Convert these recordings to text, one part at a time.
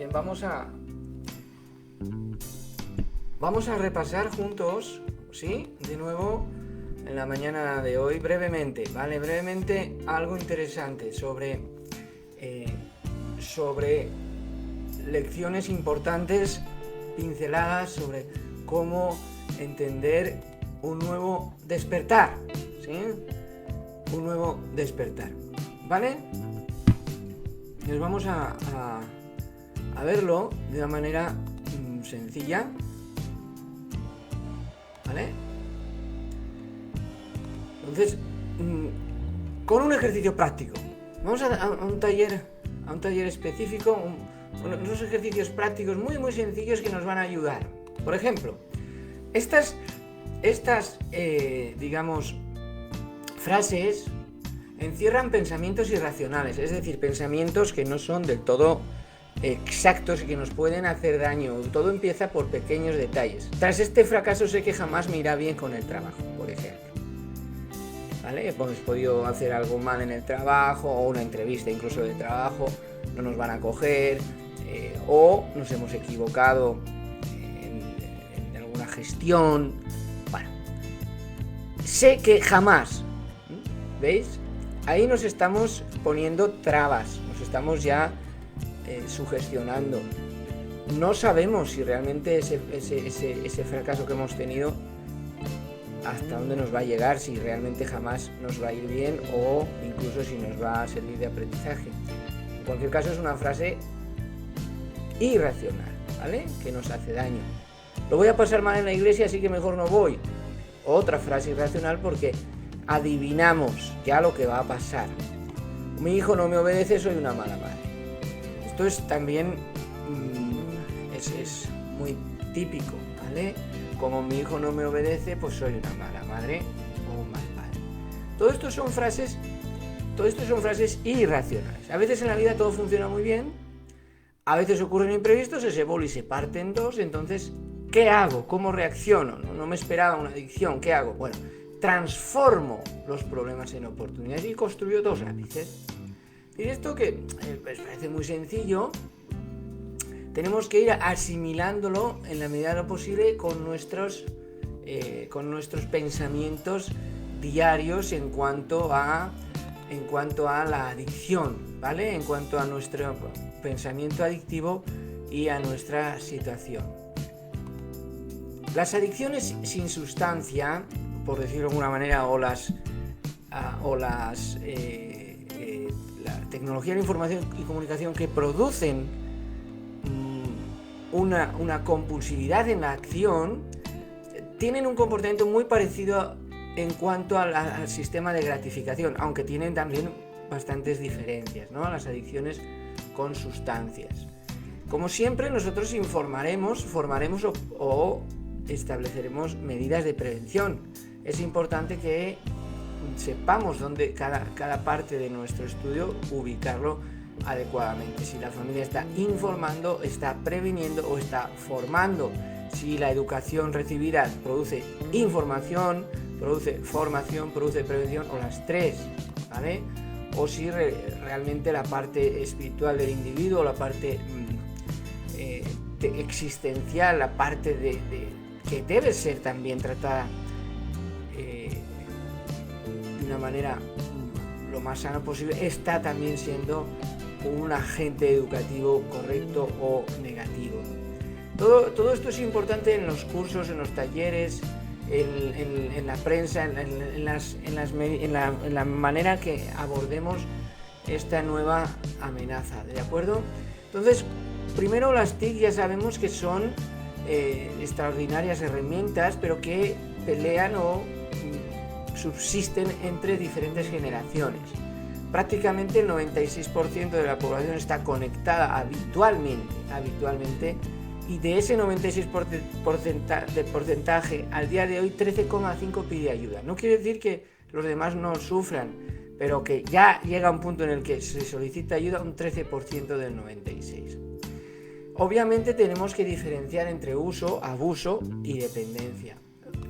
Bien, vamos a repasar juntos, ¿sí? De nuevo, en la mañana de hoy, brevemente, ¿vale? Brevemente, algo interesante sobre lecciones importantes, pinceladas sobre cómo entender un nuevo despertar, ¿sí? Un nuevo despertar, ¿vale? Nos vamos a verlo de una manera sencilla, ¿vale? Entonces, con un ejercicio práctico. Vamos a un taller específico, unos ejercicios prácticos muy sencillos que nos van a ayudar. Por ejemplo, estas digamos, frases encierran pensamientos irracionales, es decir, pensamientos que no son del todo exactos y que nos pueden hacer daño. Todo empieza por pequeños detalles. Tras este fracaso sé que jamás me irá bien con el trabajo, por ejemplo. ¿Vale? Hemos podido hacer algo mal en el trabajo, o una entrevista incluso de trabajo, no nos van a coger, o nos hemos equivocado en alguna gestión. Bueno, sé que jamás, ¿veis? Ahí nos estamos poniendo trabas, nos estamos ya sugestionando. No sabemos si realmente ese fracaso que hemos tenido hasta dónde nos va a llegar, si realmente jamás nos va a ir bien o incluso si nos va a servir de aprendizaje. En cualquier caso, es una frase irracional, ¿vale? Que nos hace daño. Lo voy a pasar mal en la iglesia, así que mejor no voy. Otra frase irracional porque adivinamos ya lo que va a pasar. Mi hijo no me obedece, soy una mala madre. Esto es también es muy típico, ¿vale? Como mi hijo no me obedece, pues soy una mala madre o un mal padre. Todo esto son frases irracionales. A veces en la vida todo funciona muy bien, a veces ocurren imprevistos, ese boli se parte en dos, entonces, ¿qué hago? ¿Cómo reacciono? No me esperaba una adicción, ¿qué hago? Bueno, transformo los problemas en oportunidades y construyo dos ápices. Y esto que parece muy sencillo, tenemos que ir asimilándolo en la medida de lo posible con nuestros pensamientos diarios en cuanto a la adicción, ¿vale? En cuanto a nuestro pensamiento adictivo y a nuestra situación. Las adicciones sin sustancia, por decirlo de alguna manera, o la tecnología de la información y comunicación que producen una compulsividad en la acción, tienen un comportamiento muy parecido en cuanto al sistema de gratificación, aunque tienen también bastantes diferencias, ¿no? Las adicciones con sustancias. Como siempre, nosotros formaremos o estableceremos medidas de prevención. Es importante que sepamos dónde cada parte de nuestro estudio ubicarlo adecuadamente. Si la familia está informando, está previniendo o está formando. Si la educación recibida produce información, produce formación, produce prevención, o las tres, ¿vale? O si realmente la parte espiritual del individuo, la parte existencial, la parte que debe ser también tratada de una manera lo más sana posible, está también siendo un agente educativo correcto o negativo. Todo esto es importante en los cursos, en los talleres, en la prensa, en la manera que abordemos esta nueva amenaza, ¿de acuerdo? Entonces, primero las TIC ya sabemos que son extraordinarias herramientas, pero que pelean o subsisten entre diferentes generaciones. Prácticamente el 96% de la población está conectada habitualmente, y de ese 96% de porcentaje, al día de hoy 13,5% pide ayuda. No quiere decir que los demás no sufran, pero que ya llega un punto en el que se solicita ayuda un 13% del 96%. Obviamente tenemos que diferenciar entre uso, abuso y dependencia,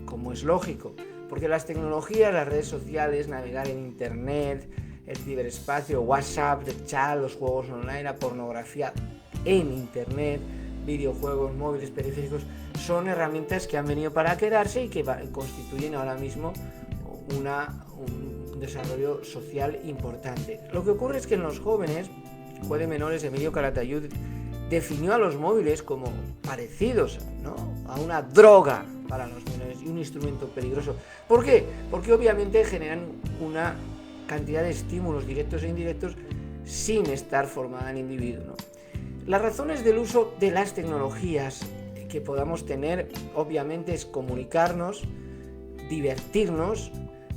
como es lógico, porque las tecnologías, las redes sociales, navegar en internet, el ciberespacio, WhatsApp, el chat, los juegos online, la pornografía, en Internet, videojuegos, móviles, periféricos, son herramientas que han venido para quedarse y que constituyen ahora mismo un desarrollo social importante. Lo que ocurre es que en los jóvenes, el juez de menores Emilio Calatayud definió a los móviles como parecidos, ¿no?, a una droga para los menores y un instrumento peligroso. ¿Por qué? Porque obviamente generan una cantidad de estímulos directos e indirectos sin estar formada en individuo, ¿no? Las razones del uso de las tecnologías que podamos tener, obviamente, es comunicarnos, divertirnos,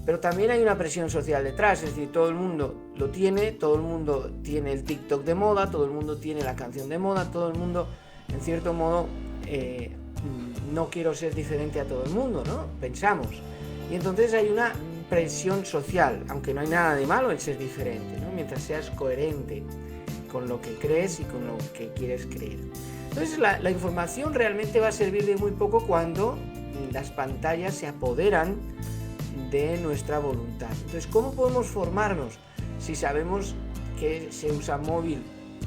pero también hay una presión social detrás, es decir, todo el mundo lo tiene, todo el mundo tiene el TikTok de moda, todo el mundo tiene la canción de moda, todo el mundo, en cierto modo, no quiero ser diferente a todo el mundo, ¿no? Pensamos. Y entonces hay una presión social, aunque no hay nada de malo en ser diferente, ¿no?, mientras seas coherente con lo que crees y con lo que quieres creer. Entonces la información realmente va a servir de muy poco cuando las pantallas se apoderan de nuestra voluntad. Entonces, ¿cómo podemos formarnos si sabemos que se usa móvil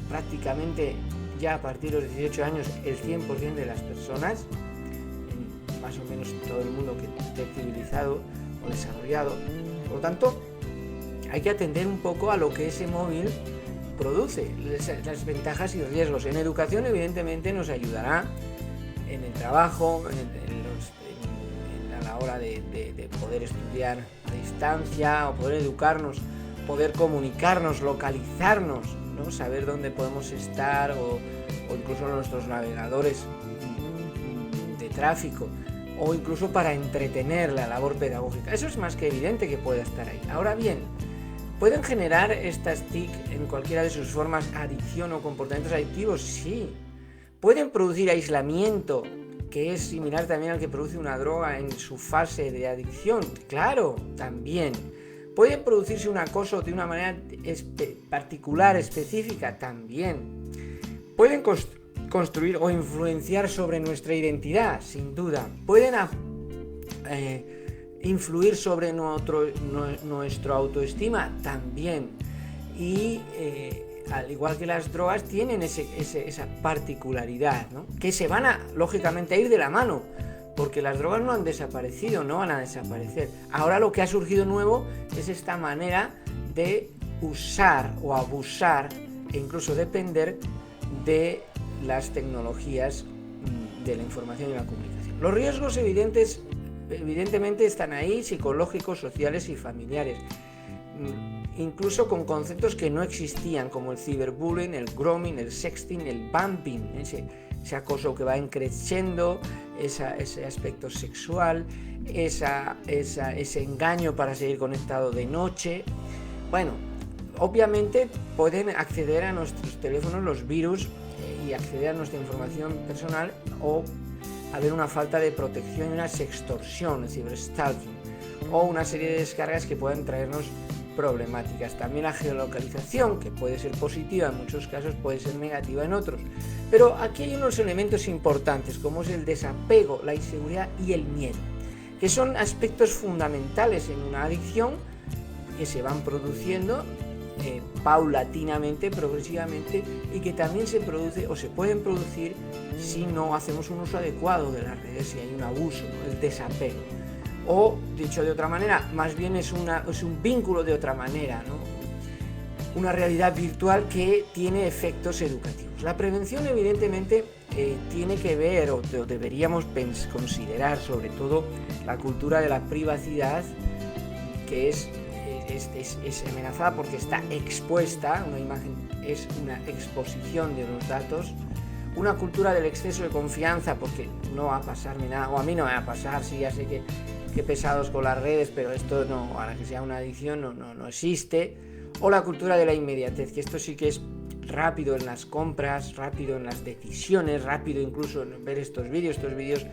prácticamente ya a partir de los 18 años el 100% de las personas, más o menos todo el mundo que esté civilizado o desarrollado? Por lo tanto, hay que atender un poco a lo que ese móvil produce, las ventajas y riesgos. En educación, evidentemente, nos ayudará en el trabajo, a la hora de poder estudiar a distancia o poder educarnos, poder comunicarnos, localizarnos, ¿no?, saber dónde podemos estar o incluso nuestros navegadores de tráfico, o incluso para entretener la labor pedagógica. Eso es más que evidente que pueda estar ahí. Ahora bien, ¿pueden generar estas TIC en cualquiera de sus formas adicción o comportamientos adictivos? Sí. ¿Pueden producir aislamiento, que es similar también al que produce una droga en su fase de adicción? Claro, también. ¿Puede producirse un acoso de una manera particular, específica? También. ¿Pueden construir o influenciar sobre nuestra identidad? Sin duda. ¿Pueden influir sobre nuestra autoestima? También. Y al igual que las drogas, tienen esa particularidad, ¿no?, que se van lógicamente a ir de la mano, porque las drogas no han desaparecido, no van a desaparecer. Ahora lo que ha surgido nuevo es esta manera de usar o abusar e incluso depender de las tecnologías de la información y la comunicación. Los riesgos evidentemente están ahí, psicológicos, sociales y familiares, incluso con conceptos que no existían, como el ciberbullying, el grooming, el sexting, el bumping, ese acoso que va creciendo, ese aspecto sexual, ese engaño para seguir conectado de noche. Bueno, obviamente pueden acceder a nuestros teléfonos los virus y acceder a nuestra información personal, o haber una falta de protección y una sextorsión, el ciberstalking, o una serie de descargas que puedan traernos problemáticas. También la geolocalización, que puede ser positiva en muchos casos, puede ser negativa en otros. Pero aquí hay unos elementos importantes, como es el desapego, la inseguridad y el miedo, que son aspectos fundamentales en una adicción que se van produciendo paulatinamente, progresivamente, y que también se produce o se pueden producir si no hacemos un uso adecuado de las redes, si hay un abuso, ¿no?, el desapego. O, dicho de otra manera, más bien es un vínculo de otra manera, ¿no?, una realidad virtual que tiene efectos educativos. La prevención, evidentemente, tiene que ver, o deberíamos considerar sobre todo, la cultura de la privacidad, que es amenazada porque está expuesta. Una imagen es una exposición de los datos. Una cultura del exceso de confianza, porque no va a pasarme nada, o a mí no me va a pasar, sí, ya sé que pesados con las redes, pero esto no, ahora que sea una adicción, no existe. O la cultura de la inmediatez, que esto sí que es rápido en las compras, rápido en las decisiones, rápido incluso en ver estos vídeos. Estos vídeos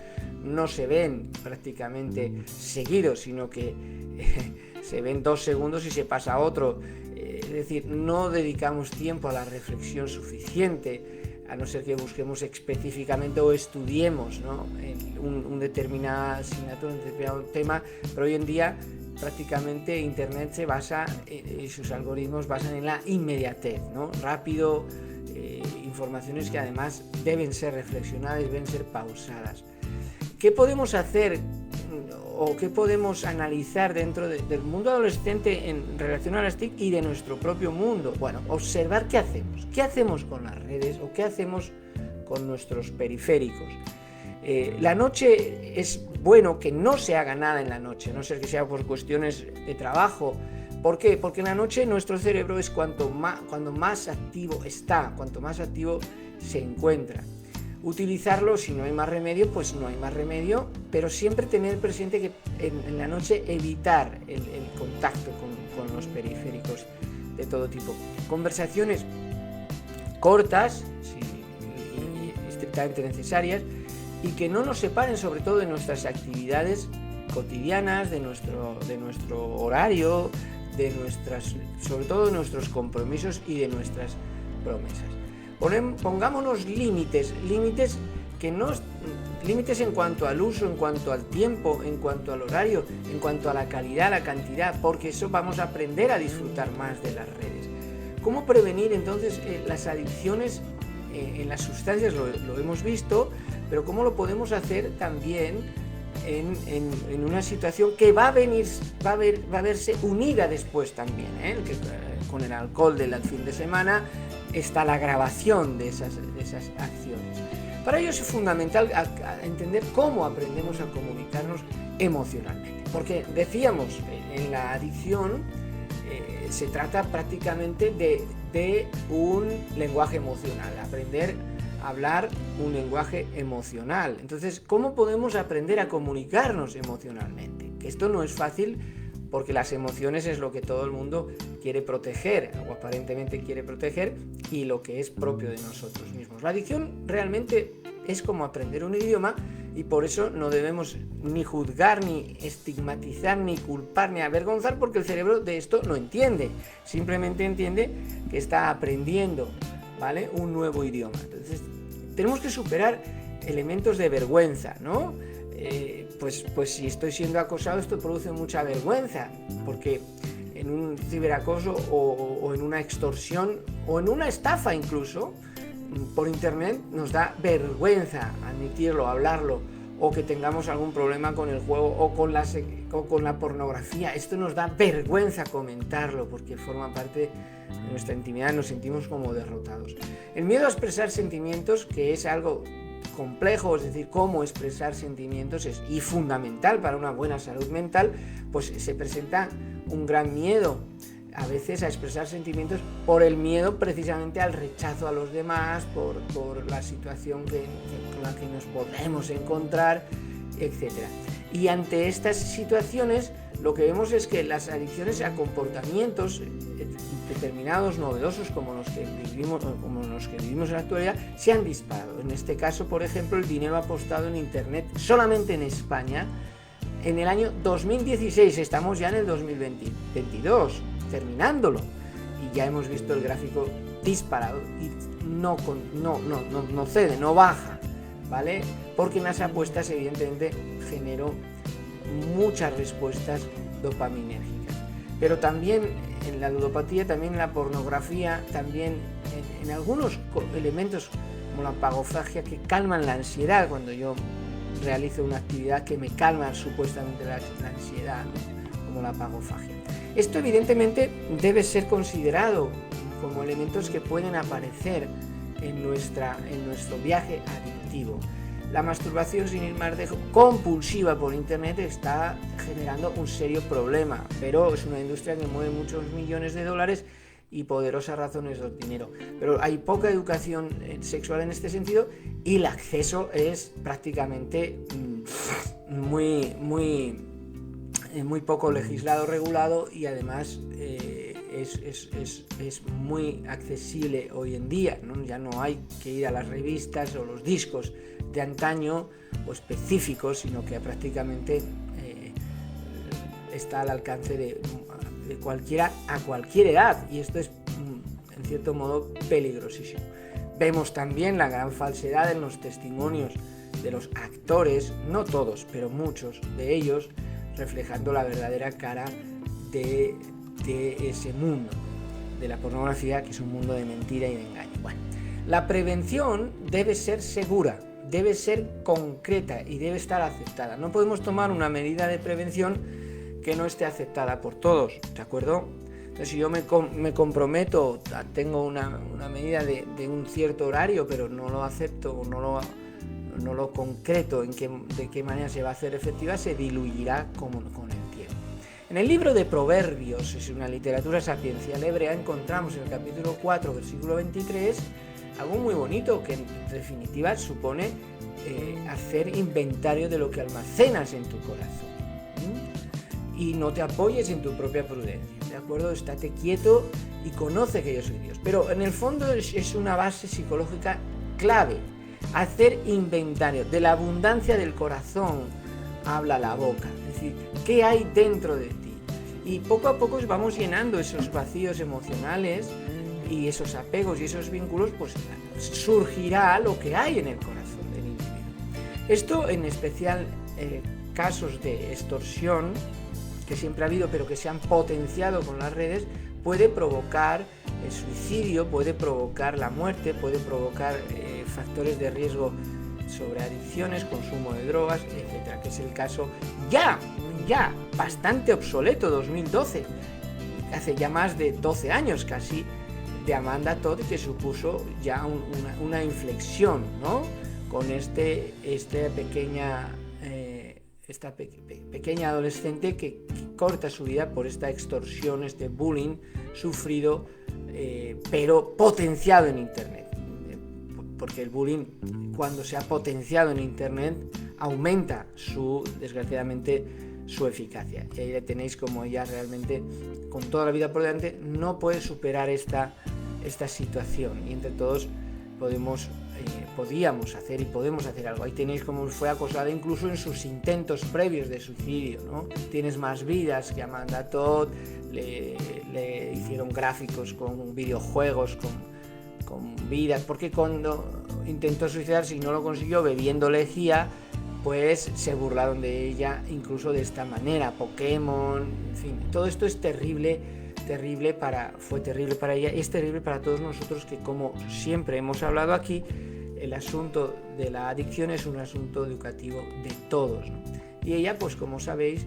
no se ven prácticamente seguidos, sino que se ven 2 segundos y se pasa a otro. Es decir, no dedicamos tiempo a la reflexión suficiente, a no ser que busquemos específicamente o estudiemos, ¿no?, un determinada asignatura, un determinado tema. Pero hoy en día prácticamente Internet se basa, y sus algoritmos basan en la inmediatez, ¿no?, rápido y informaciones que además deben ser reflexionadas, deben ser pausadas. ¿Qué podemos hacer o qué podemos analizar dentro del mundo adolescente en relación a las TIC y de nuestro propio mundo? Bueno, observar qué hacemos con las redes o qué hacemos con nuestros periféricos. La noche es bueno que no se haga nada en la noche, no sé que sea por cuestiones de trabajo. ¿Por qué? Porque en la noche nuestro cerebro es cuando más activo está, cuanto más activo se encuentra. Utilizarlo, si no hay más remedio, pues no hay más remedio, pero siempre tener presente que en la noche evitar el contacto con los periféricos de todo tipo. Conversaciones cortas y estrictamente necesarias y que no nos separen sobre todo de nuestras actividades cotidianas, de nuestro horario, sobre todo de nuestros compromisos y de nuestras promesas. Pongámonos límites en cuanto al uso, en cuanto al tiempo, en cuanto al horario, en cuanto a la calidad, la cantidad, porque eso vamos a aprender a disfrutar más de las redes. ¿Cómo prevenir entonces las adicciones en las sustancias? Lo hemos visto, pero ¿cómo lo podemos hacer también en una situación que va a verse unida después también, que con el alcohol del fin de semana está la agravación de esas acciones? Para ello es fundamental entender cómo aprendemos a comunicarnos emocionalmente, porque decíamos, en la adicción se trata prácticamente de un lenguaje emocional, aprender a hablar un lenguaje emocional. Entonces, ¿cómo podemos aprender a comunicarnos emocionalmente? Que esto no es fácil, porque las emociones es lo que todo el mundo quiere proteger, o aparentemente quiere proteger, y lo que es propio de nosotros mismos. La adicción realmente es como aprender un idioma, y por eso no debemos ni juzgar, ni estigmatizar, ni culpar, ni avergonzar, porque el cerebro de esto no entiende, simplemente entiende que está aprendiendo, ¿vale?, un nuevo idioma. Entonces, tenemos que superar elementos de vergüenza, ¿no? Pues si estoy siendo acosado, esto produce mucha vergüenza, porque en un ciberacoso o en una extorsión o en una estafa incluso por internet nos da vergüenza admitirlo, hablarlo, o que tengamos algún problema con el juego o con la pornografía. Esto nos da vergüenza comentarlo porque forma parte de nuestra intimidad, nos sentimos como derrotados. El miedo a expresar sentimientos, que es algo complejo, es decir, cómo expresar sentimientos y fundamental para una buena salud mental, pues se presenta un gran miedo a veces a expresar sentimientos por el miedo precisamente al rechazo a los demás, por la situación con la que nos podemos encontrar, etc. Y ante estas situaciones lo que vemos es que las adicciones a comportamientos determinados, novedosos, como los que vivimos en la actualidad, se han disparado. En este caso, por ejemplo, el dinero apostado en Internet solamente en España en el año 2016, estamos ya en el 2022, terminándolo, y ya hemos visto el gráfico disparado y no cede, no baja, ¿vale? Porque en las apuestas evidentemente generó muchas respuestas dopaminérgicas, pero también en la ludopatía, también en la pornografía, también en algunos elementos como la pagofagia, que calman la ansiedad. Cuando yo realizo una actividad que me calma supuestamente la ansiedad, ¿no?, como la pagofagia. Esto evidentemente debe ser considerado como elementos que pueden aparecer en nuestro viaje adictivo. La masturbación, sin ir más lejos, compulsiva por internet, está generando un serio problema, pero es una industria que mueve muchos millones de dólares y poderosas razones de dinero. Pero hay poca educación sexual en este sentido y el acceso es prácticamente muy poco legislado, regulado, y además es muy accesible hoy en día, ¿no? Ya no hay que ir a las revistas o los discos de antaño o específicos, sino que prácticamente está al alcance de cualquiera a cualquier edad, y esto es en cierto modo peligrosísimo. Vemos también la gran falsedad en los testimonios de los actores, no todos, pero muchos de ellos, reflejando la verdadera cara de ese mundo de la pornografía, que es un mundo de mentira y de engaño. Bueno, La prevención debe ser segura, debe ser concreta y debe estar aceptada. No podemos tomar una medida de prevención que no esté aceptada por todos, ¿de acuerdo? Entonces, si yo me comprometo, tengo una medida de un cierto horario, pero no lo acepto o no lo concreto de qué manera se va a hacer efectiva, se diluirá con el tiempo. En el libro de Proverbios, es una literatura sapiencial hebrea, encontramos en el capítulo 4, versículo 23, algo muy bonito que en definitiva supone hacer inventario de lo que almacenas en tu corazón. Y no te apoyes en tu propia prudencia, ¿de acuerdo? Estate quieto y conoce que yo soy Dios. Pero en el fondo es una base psicológica clave. Hacer inventario de la abundancia del corazón habla la boca. Es decir, ¿qué hay dentro de ti? Y poco a poco vamos llenando esos vacíos emocionales y esos apegos y esos vínculos, pues surgirá lo que hay en el corazón del individuo. Esto en especial casos de extorsión, que siempre ha habido pero que se han potenciado con las redes, puede provocar el suicidio, puede provocar la muerte, puede provocar factores de riesgo sobre adicciones, consumo de drogas, etcétera, que es el caso ya bastante obsoleto, 2012, hace ya más de 12 años casi, de Amanda Todd, que supuso ya una inflexión, ¿no? Con esta pequeña adolescente que corta su vida por esta extorsión, este bullying sufrido, pero potenciado en Internet. Porque el bullying, cuando se ha potenciado en Internet, aumenta desgraciadamente su eficacia. Y ahí le tenéis como ella realmente, con toda la vida por delante, no puede superar esta situación. Y entre todos podíamos hacer y podemos hacer algo. Ahí tenéis cómo fue acosada incluso en sus intentos previos de suicidio, ¿no? Tienes más vidas que Amanda Todd, le hicieron gráficos con videojuegos, con vidas, porque cuando intentó suicidarse y no lo consiguió bebiendo lejía, pues se burlaron de ella incluso de esta manera, Pokémon, en fin, todo esto es terrible fue terrible para ella, es terrible para todos nosotros, que como siempre hemos hablado aquí, el asunto de la adicción es un asunto educativo de todos, ¿no? Y ella, pues como sabéis,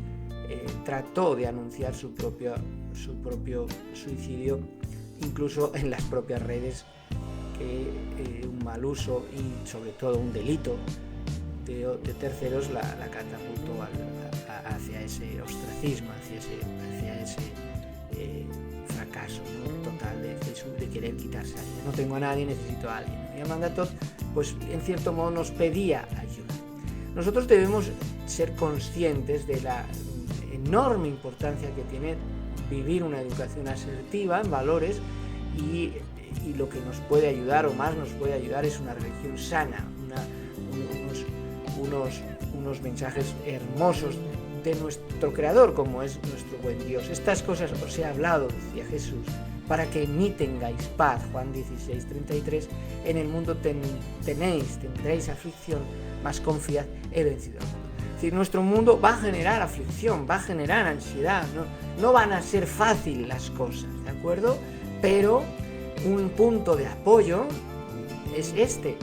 trató de anunciar su propio suicidio, incluso en las propias redes, que un mal uso y sobre todo un delito de terceros la catapultó hacia ese ostracismo, hacia ese fracaso, ¿no? Total de querer quitarse a ella. No tengo a nadie, necesito a alguien. Y Amanda Todd, pues en cierto modo nos pedía ayuda. Nosotros debemos ser conscientes de la enorme importancia que tiene vivir una educación asertiva en valores, y lo que nos puede ayudar o más nos puede ayudar es una religión sana, unos mensajes hermosos de nuestro Creador, como es nuestro buen Dios. Estas cosas os he hablado, decía Jesús, para que en mí tengáis paz. Juan 16:33, en el mundo tendréis aflicción, mas confiad, he vencido al mundo. Es decir, nuestro mundo va a generar aflicción, va a generar ansiedad, no van a ser fáciles las cosas, ¿de acuerdo? Pero un punto de apoyo es decir,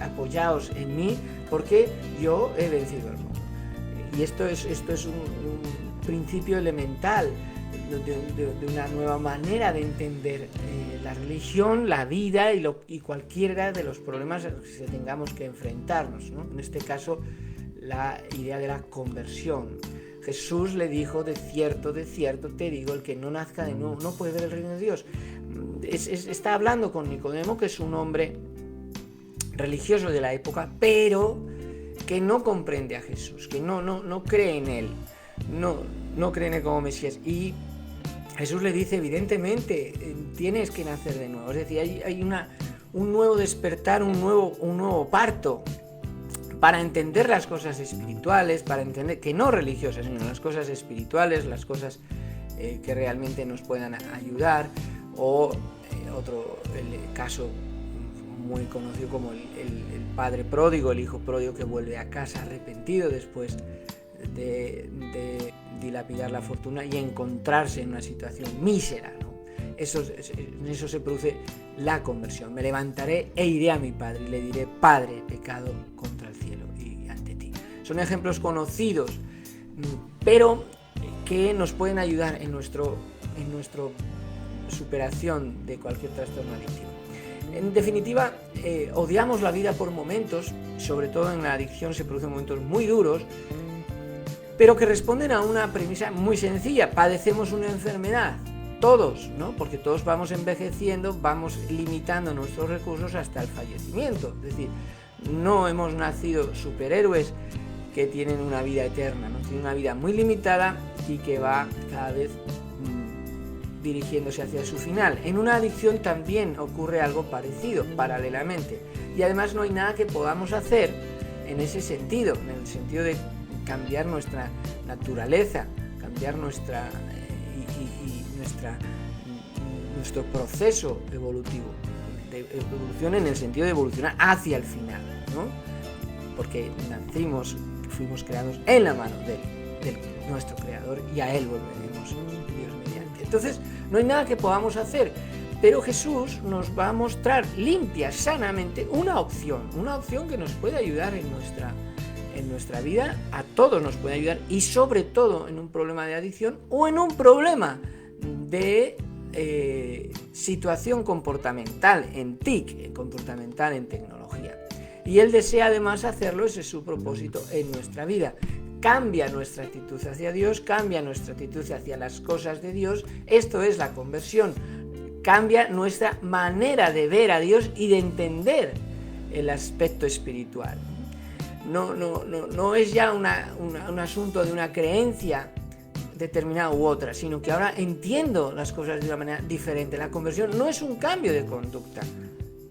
apoyaos en mí porque yo he vencido al mundo. Y esto es un principio elemental de una nueva manera de entender la religión, la vida y cualquiera de los problemas a los que tengamos que enfrentarnos, ¿no? En este caso, la idea de la conversión. Jesús le dijo: de cierto te digo, el que no nazca de nuevo no puede ver el reino de Dios. Está hablando con Nicodemo, que es un hombre religioso de la época, pero que no comprende a Jesús, que no cree en él, no cree en él como Mesías. Y Jesús le dice, evidentemente, tienes que nacer de nuevo. Es decir, hay un nuevo despertar, un nuevo parto, para entender las cosas espirituales, para entender que no religiosas, sino las cosas espirituales, las cosas que realmente nos puedan ayudar. O el caso muy conocido como el padre pródigo, el hijo pródigo que vuelve a casa arrepentido después de dilapidar la fortuna y encontrarse en una situación mísera, ¿no? En eso se produce la conversión. Me levantaré e iré a mi padre y le diré: Padre, he pecado contra el cielo y ante ti. Son ejemplos conocidos, pero que nos pueden ayudar en nuestra superación de cualquier trastorno adictivo. En definitiva, odiamos la vida por momentos, sobre todo en la adicción se producen momentos muy duros, pero que responden a una premisa muy sencilla: padecemos una enfermedad, todos, ¿no? Porque todos vamos envejeciendo, vamos limitando nuestros recursos hasta el fallecimiento. Es decir, no hemos nacido superhéroes que tienen una vida eterna, ¿no? Tienen una vida muy limitada y que va cada vez dirigiéndose hacia su final. En una adicción también ocurre algo parecido, paralelamente. Y además no hay nada que podamos hacer en ese sentido, en el sentido de cambiar nuestra naturaleza, cambiar nuestro proceso evolutivo, de evolución en el sentido de evolucionar hacia el final, ¿no? Porque fuimos creados en la mano de nuestro Creador y a Él volveremos, Dios mediante. Entonces, no hay nada que podamos hacer, pero Jesús nos va a mostrar limpia, sanamente, una opción que nos puede ayudar en nuestra vida, a todos nos puede ayudar, y sobre todo en un problema de adicción o en un problema de situación comportamental en TIC, comportamental en tecnología. Y Él desea además hacerlo, ese es su propósito en nuestra vida. Cambia nuestra actitud hacia Dios, cambia nuestra actitud hacia las cosas de Dios. Esto es la conversión. Cambia nuestra manera de ver a Dios y de entender el aspecto espiritual. No es ya un asunto de una creencia determinada u otra, sino que ahora entiendo las cosas de una manera diferente. La conversión no es un cambio de conducta,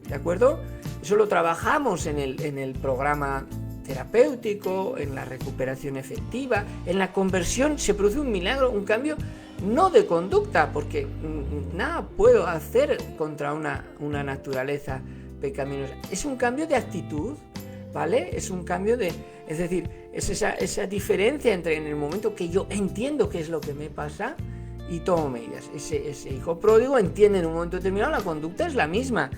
¿de acuerdo? Eso lo trabajamos en el programa terapéutico, en la recuperación efectiva. En la conversión se produce un milagro, un cambio no de conducta, porque nada puedo hacer contra una naturaleza pecaminosa. Es un cambio de actitud, ¿vale? Es un cambio es decir, es esa diferencia entre en el momento que yo entiendo qué es lo que me pasa y tomo medidas. Ese hijo pródigo entiende en un momento determinado, la conducta es la misma.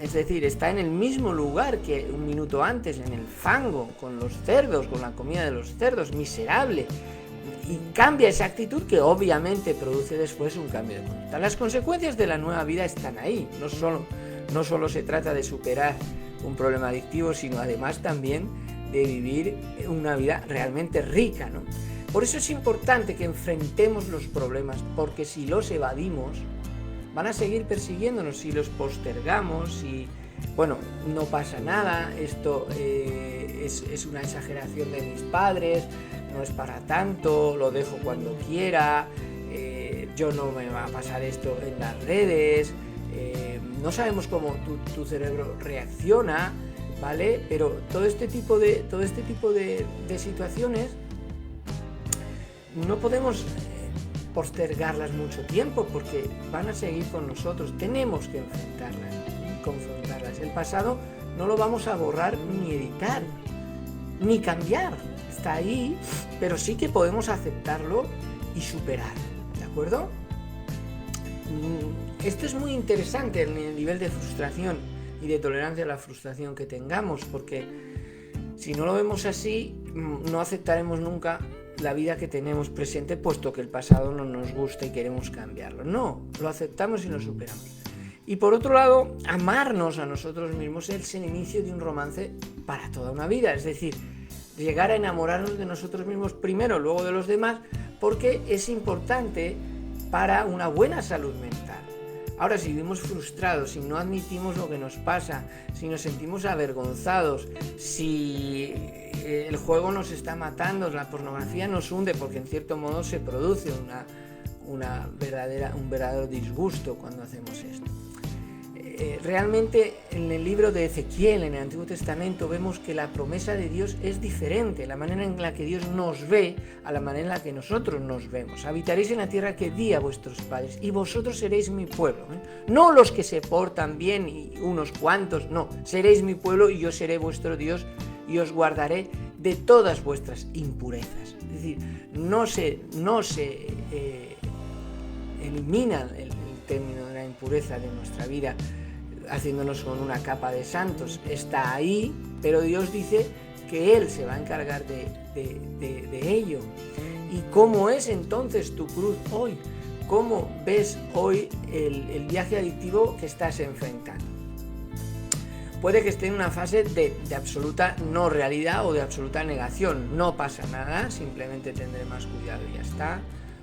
Es decir, está en el mismo lugar que un minuto antes, en el fango, con los cerdos, con la comida de los cerdos, miserable. Y cambia esa actitud que obviamente produce después un cambio de conducta. Las consecuencias de la nueva vida están ahí. No solo se trata de superar un problema adictivo, sino además también de vivir una vida realmente rica, ¿no? Por eso es importante que enfrentemos los problemas, porque si los evadimos, van a seguir persiguiéndonos. Si los postergamos, no pasa nada, esto es una exageración de mis padres, no es para tanto, lo dejo cuando quiera, yo no me va a pasar esto en las redes, no sabemos cómo tu cerebro reacciona, ¿vale? Pero todo este tipo de situaciones no podemos postergarlas mucho tiempo, porque van a seguir con nosotros. Tenemos que enfrentarlas, confrontarlas. El pasado no lo vamos a borrar ni editar, ni cambiar. Está ahí, pero sí que podemos aceptarlo y superar, ¿de acuerdo? Esto es muy interesante en el nivel de frustración y de tolerancia a la frustración que tengamos, porque si no lo vemos así, no aceptaremos nunca la vida que tenemos presente, puesto que el pasado no nos gusta y queremos cambiarlo. No, lo aceptamos y lo superamos. Y por otro lado, amarnos a nosotros mismos es el inicio de un romance para toda una vida. Es decir, llegar a enamorarnos de nosotros mismos primero, luego de los demás, porque es importante para una buena salud mental. Ahora, si vivimos frustrados, si no admitimos lo que nos pasa, si nos sentimos avergonzados, si el juego nos está matando, la pornografía nos hunde, porque en cierto modo se produce un verdadero disgusto cuando hacemos esto. Realmente en el libro de Ezequiel, en el Antiguo Testamento, vemos que la promesa de Dios es diferente, la manera en la que Dios nos ve a la manera en la que nosotros nos vemos. Habitaréis en la tierra que di a vuestros padres y vosotros seréis mi pueblo, no los que se portan bien y unos cuantos, no, seréis mi pueblo y yo seré vuestro Dios y os guardaré de todas vuestras impurezas. Es decir, no se elimina el término de la impureza de nuestra vida, haciéndonos con una capa de santos. Está ahí, pero Dios dice que Él se va a encargar de ello. ¿Y cómo es entonces tu cruz hoy? ¿Cómo ves hoy el viaje adictivo que estás enfrentando? Puede que esté en una fase de absoluta no realidad o de absoluta negación. No pasa nada, simplemente tendré más cuidado y ya está.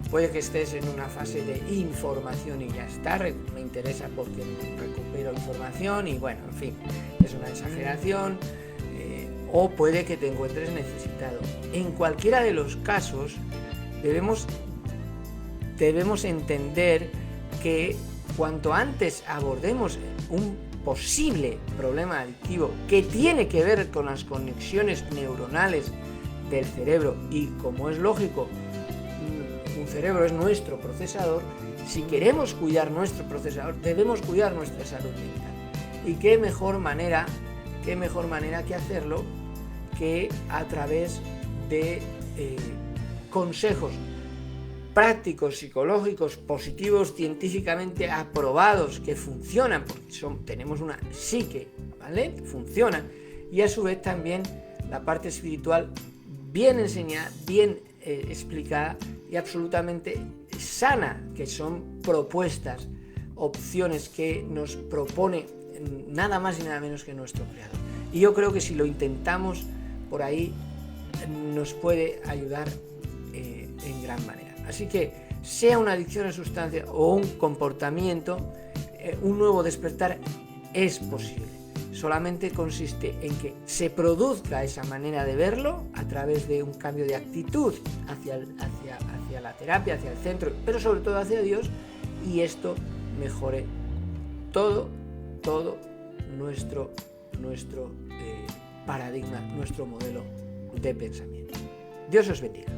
Puede que estés en una fase de información y ya está. Me interesa porque recupero información y bueno, en fin, es una exageración. O puede que te encuentres necesitado. En cualquiera de los casos, debemos entender que cuanto antes abordemos un posible problema adictivo que tiene que ver con las conexiones neuronales del cerebro, y como es lógico, un cerebro es nuestro procesador, si queremos cuidar nuestro procesador, debemos cuidar nuestra salud mental. Y qué mejor manera que hacerlo que a través de consejos prácticos, psicológicos, positivos, científicamente aprobados, que funcionan, porque tenemos una psique, ¿vale? Funcionan, y a su vez también la parte espiritual bien enseñada, bien explicada y absolutamente sana, que son propuestas, opciones que nos propone nada más y nada menos que nuestro Creador. Y yo creo que si lo intentamos por ahí, nos puede ayudar en gran manera. Así que, sea una adicción a sustancia o un comportamiento, un nuevo despertar es posible. Solamente consiste en que se produzca esa manera de verlo a través de un cambio de actitud hacia la terapia, hacia el centro, pero sobre todo hacia Dios, y esto mejore todo nuestro paradigma, nuestro modelo de pensamiento. Dios os bendiga.